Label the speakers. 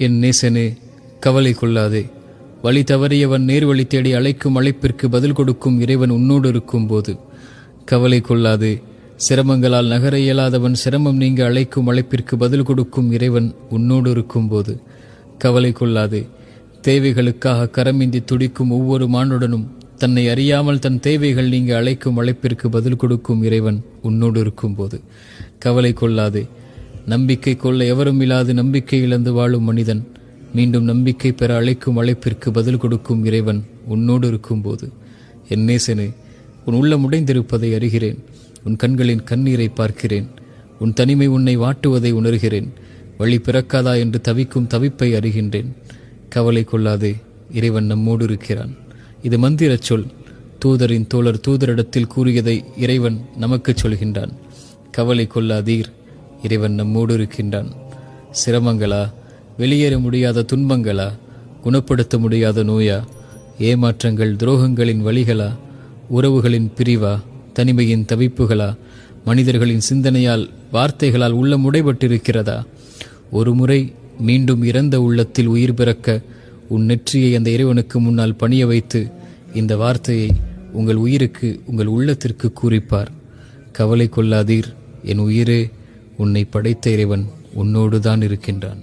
Speaker 1: என் நேசனே, கவலை கொள்ளாதே. வழி தவறியவன் நேர்வழி தேடி அழைக்கும் அழைப்பிற்கு பதில் கொடுக்கும் இறைவன் உன்னோடு இருக்கும் போது கவலை கொள்ளாதே. சிரமங்களால் நகர இயலாதவன் சிரமம் நீங்க அழைக்கும் அழைப்பிற்கு பதில் கொடுக்கும் இறைவன் உன்னோடு இருக்கும் போது கவலை கொள்ளாதே. தேவைகளுக்காக கரமிந்தி துடிக்கும் ஒவ்வொரு மானுடனும் தன்னை அறியாமல் தன் தேவைகள் நீங்க அழைக்கும் அழைப்பிற்கு பதில் கொடுக்கும் இறைவன் உன்னோடு இருக்கும் போது கவலை கொள்ளாதே. நம்பிக்கை கொள்ள எவரும் இல்லாது நம்பிக்கை இழந்து வாழும் மனிதன் மீண்டும் நம்பிக்கை பெற அழைக்கும் அழைப்பிற்கு பதில் கொடுக்கும் இறைவன் உன்னோடு இருக்கும்போது என் நேசனே, உன் உள்ளம் உடைந்திருப்பதை அறிகிறேன். உன் கண்களின் கண்ணீரை பார்க்கிறேன். உன் தனிமை உன்னை வாட்டுவதை உணர்கிறேன். வழி பிறக்காதா என்று தவிக்கும் தவிப்பை அறிகின்றேன். கவலை கொள்ளாதே, இறைவன் நம்மோடு இருக்கிறான். இது மந்திர சொல். தூதரின் தோழர் தூதரிடத்தில் கூறியதை இறைவன் நமக்கு சொல்கின்றான். கவலை கொள்ளாதீர், இறைவன் நம்மோடு இருக்கின்றான். சிரமங்களா, வெளியேற முடியாத துன்பங்களா, குணப்படுத்த முடியாத நோயா, ஏமாற்றங்கள் துரோகங்களின் வழிகளா, உறவுகளின் பிரிவா, தனிமையின் தவிப்புகளா, மனிதர்களின் சிந்தனையால் வார்த்தைகளால் உள்ளம் உடைபட்டிருக்கிறதா? ஒரு முறை மீண்டும் இறந்த உள்ளத்தில் உயிர் பிறக்க உன் நெற்றியை அந்த இறைவனுக்கு முன்னால் பணிய வைத்து இந்த வார்த்தையை உங்கள் உயிருக்கு, உங்கள் உள்ளத்திற்கு கூறிப்பார். கவலை கொள்ளாதீர் என் உயிரே, உன்னை படைத்த இறைவன் உன்னோடுதான் இருக்கின்றான்.